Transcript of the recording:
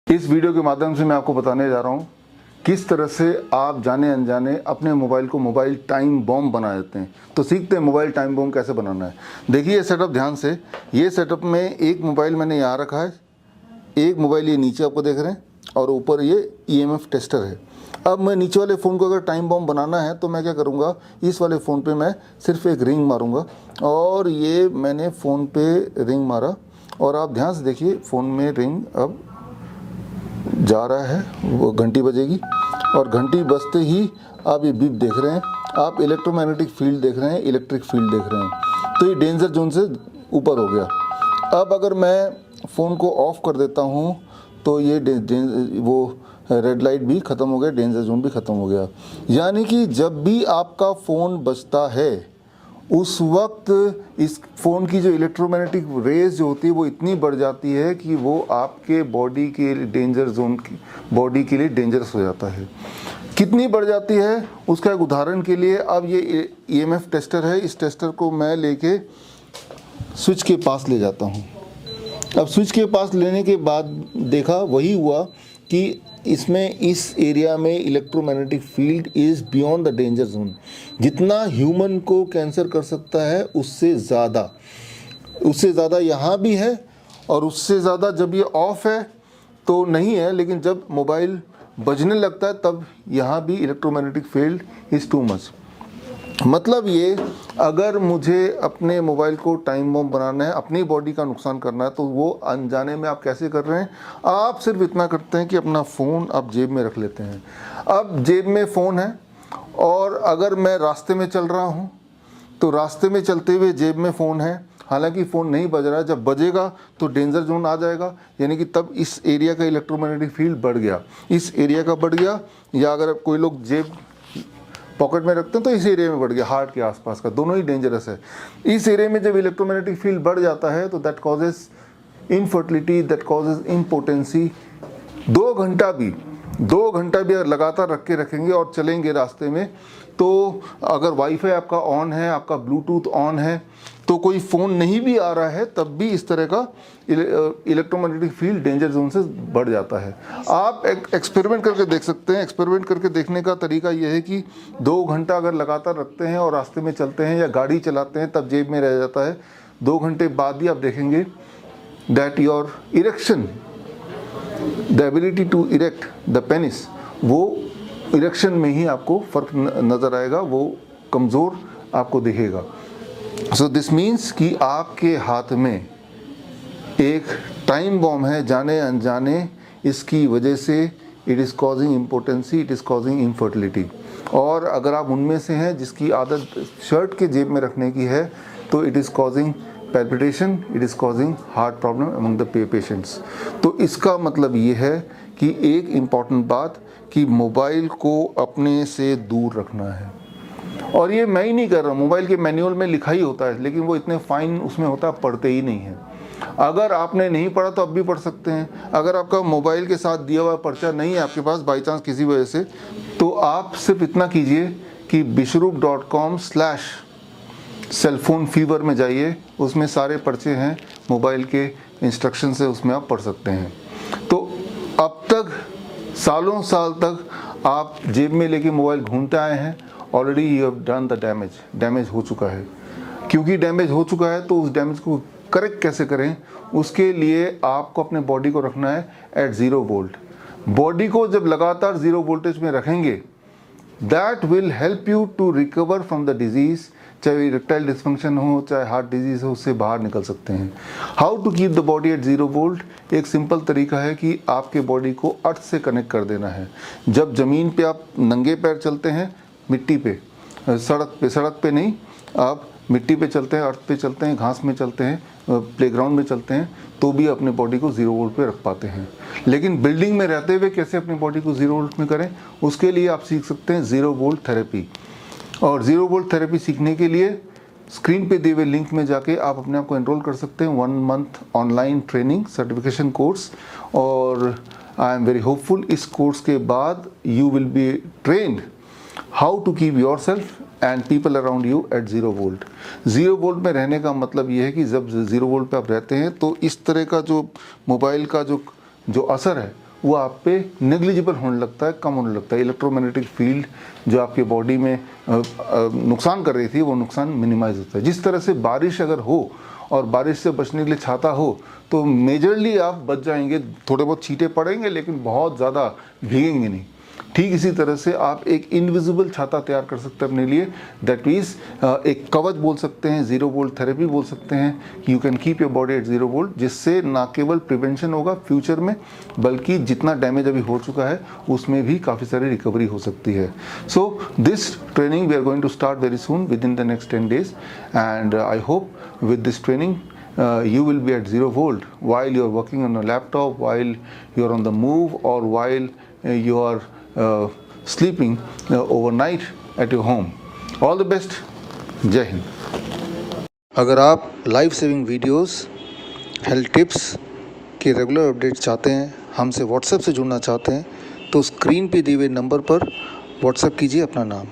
इस वीडियो के माध्यम से मैं आपको बताने जा रहा हूँ किस तरह से आप जाने अनजाने अपने मोबाइल को मोबाइल टाइम बॉम्ब बना देते हैं। तो सीखते हैं मोबाइल टाइम बॉम्ब कैसे बनाना है। देखिए ये सेटअप ध्यान से, ये सेटअप में एक मोबाइल मैंने यहाँ रखा है, एक मोबाइल ये नीचे आपको देख रहे हैं और ऊपर ये EMF टेस्टर है। अब मैं नीचे वाले फ़ोन को अगर टाइम बॉम्ब बनाना है तो मैं क्या करूँगा, इस वाले फ़ोन पे मैं सिर्फ एक रिंग मारूँगा और ये मैंने फ़ोन पे रिंग मारा और आप ध्यान से देखिए फ़ोन में रिंग अब जा रहा है, वो घंटी बजेगी और घंटी बजते ही आप ये बीप देख रहे हैं, आप इलेक्ट्रोमैग्नेटिक फील्ड देख रहे हैं, इलेक्ट्रिक फील्ड देख रहे हैं। तो ये डेंजर जोन से ऊपर हो गया। अब अगर मैं फ़ोन को ऑफ़ कर देता हूँ तो ये वो रेड लाइट भी ख़त्म हो गया, डेंजर जोन भी ख़त्म हो गया। यानी कि जब भी आपका फ़ोन बजता है उस वक्त इस फ़ोन की जो इलेक्ट्रोमैग्नेटिक रेज जो होती है वो इतनी बढ़ जाती है कि वो आपके बॉडी के डेंजर जोन की बॉडी के लिए डेंजरस हो जाता है। कितनी बढ़ जाती है उसका एक उदाहरण के लिए, अब ये EMF टेस्टर है, इस टेस्टर को मैं लेके स्विच के पास ले जाता हूँ। अब स्विच के पास लेने के बाद देखा वही हुआ कि इसमें इस एरिया में electromagnetic field is beyond the danger zone. जितना ह्यूमन को कैंसर कर सकता है उससे ज़्यादा यहाँ भी है और उससे ज़्यादा जब ये ऑफ है तो नहीं है, लेकिन जब मोबाइल बजने लगता है तब यहाँ भी electromagnetic field is too much. मतलब ये, अगर मुझे अपने मोबाइल को टाइम बॉम्ब बनाना है, अपनी बॉडी का नुकसान करना है, तो वो अनजाने में आप कैसे कर रहे हैं। आप सिर्फ इतना करते हैं कि अपना फ़ोन आप जेब में रख लेते हैं। अब जेब में फ़ोन है और अगर मैं रास्ते में चल रहा हूँ तो रास्ते में चलते हुए जेब में फ़ोन है, हालांकि फ़ोन नहीं बज रहा है। जब बजेगा तो डेंजर जोन आ जाएगा, यानी कि तब इस एरिया का इलेक्ट्रोमैग्नेटिक फील्ड बढ़ गया, इस एरिया का बढ़ गया। या अगर कोई लोग जेब पॉकेट में रखते हैं तो इस एरिया में बढ़ गया, हार्ट के आसपास का, दोनों ही डेंजरस है। इस एरिया में जब इलेक्ट्रोमैग्नेटिक फील्ड बढ़ जाता है तो that causes infertility, that causes impotency. 2 घंटा भी अगर लगातार रख के रखेंगे और चलेंगे रास्ते में, तो अगर वाईफाई आपका ऑन है, आपका ब्लूटूथ ऑन है, तो कोई फ़ोन नहीं भी आ रहा है तब भी इस तरह का इलेक्ट्रोमैग्नेटिक फील्ड डेंजर जोन से बढ़ जाता है। आप एक्सपेरिमेंट करके देख सकते हैं। एक्सपेरिमेंट करके देखने का तरीका यह है कि 2 घंटा अगर लगातार रखते हैं और रास्ते में चलते हैं या गाड़ी चलाते हैं तब जेब में रह जाता है। 2 घंटे बाद ही आप देखेंगे that your erection, the ability to erect the penis, वो इरेक्शन में ही आपको फ़र्क नज़र आएगा, वो कमज़ोर आपको दिखेगा। सो दिस मीन्स कि आपके हाथ में एक टाइम बॉम्ब है, जाने अनजाने इसकी वजह से it is causing impotency, it is causing infertility. और अगर आप उनमें से हैं जिसकी आदत शर्ट के जेब में रखने की है तो it is causing palpitation, it is causing heart problem among the patients. तो इसका मतलब ये है कि एक इम्पॉर्टेंट बात कि मोबाइल को अपने से दूर रखना है। और ये मैं ही नहीं कर रहा हूँ, मोबाइल के मैनुअल में लिखा ही होता है, लेकिन वो इतने फाइन उसमें होता है, पढ़ते ही नहीं है। अगर आपने नहीं पढ़ा तो अब भी पढ़ सकते हैं। अगर आपका मोबाइल के साथ दिया हुआ पर्चा नहीं है आपके पास बाई चांस किसी वजह से, तो आप सिर्फ इतना कीजिए कि bishrup.com/सेलफोन फीवर में जाइए, उसमें सारे पर्चे हैं, मोबाइल के इंस्ट्रक्शन से उसमें आप पढ़ सकते हैं। तो अब तक सालों साल तक आप जेब में लेके मोबाइल घूमते आए हैं, already you have done the damage हो चुका है। क्योंकि डैमेज हो चुका है तो उस डैमेज को करेक्ट कैसे करें, उसके लिए आपको अपने बॉडी को रखना है एट 0 वोल्ट। बॉडी को जब लगातार 0 वोल्टेज में रखेंगे, that will help you to recover from the disease. चाहे इरेक्टाइल डिस्फंक्शन हो, चाहे हार्ट डिजीज़ हो, उससे बाहर निकल सकते हैं। How to keep the body at 0 volt, एक सिंपल तरीका है कि आपके बॉडी को अर्थ से कनेक्ट कर देना है। जब ज़मीन पे आप नंगे पैर चलते हैं, मिट्टी पे, सड़क पे नहीं, आप मिट्टी पे चलते हैं, अर्थ पे चलते हैं, घास में चलते हैं, प्लेग्राउंड में चलते हैं, तो भी अपने बॉडी को 0 वोल्ट पे रख पाते हैं। लेकिन बिल्डिंग में रहते हुए कैसे अपनी बॉडी को 0 वोल्ट में करें, उसके लिए आप सीख सकते हैं 0 वोल्ट थेरेपी। और 0 वोल्ट थेरेपी सीखने के लिए स्क्रीन पे दिए हुए लिंक में जाके आप अपने आप को एनरोल कर सकते हैं। 1 month online training certification course. और आई एम वेरी होपफुल, इस कोर्स के बाद you will be trained how to keep yourself and people around you at 0 volt. 0 volt में रहने का मतलब ये है कि जब 0 वोल्ट पे आप रहते हैं तो इस तरह का जो मोबाइल का जो असर है वो आप पे नेग्लिजिबल होने लगता है, कम होने लगता है। इलेक्ट्रोमैग्नेटिक फील्ड जो आपके बॉडी में नुकसान कर रही थी वो नुकसान मिनिमाइज होता है। जिस तरह से बारिश अगर हो और बारिश से बचने के लिए छाता हो तो मेजरली आप बच जाएंगे, थोड़े बहुत छींटे पड़ेंगे लेकिन बहुत ज़्यादा भीगेंगे नहीं। ठीक इसी तरह से आप एक इनविजिबल छाता तैयार कर सकते हैं अपने लिए, दैट मीन्स एक कवच बोल सकते हैं, 0 वोल्ट थेरेपी बोल सकते हैं। You can keep your body at 0 volt, जिससे ना केवल प्रिवेंशन होगा फ्यूचर में बल्कि जितना डैमेज अभी हो चुका है उसमें भी काफ़ी सारी रिकवरी हो सकती है। So this training we are going to start very soon within the next 10 days and I hope with this training you will be at 0 volt while you are working on a laptop, while you are on the move, or while you are sleeping overnight at your home. All the best. जय हिंद। अगर आप life saving videos, health tips के regular update चाहते हैं, हमसे WhatsApp से जुड़ना चाहते हैं तो स्क्रीन पे दिए हुए नंबर पर व्हाट्सएप कीजिए अपना नाम।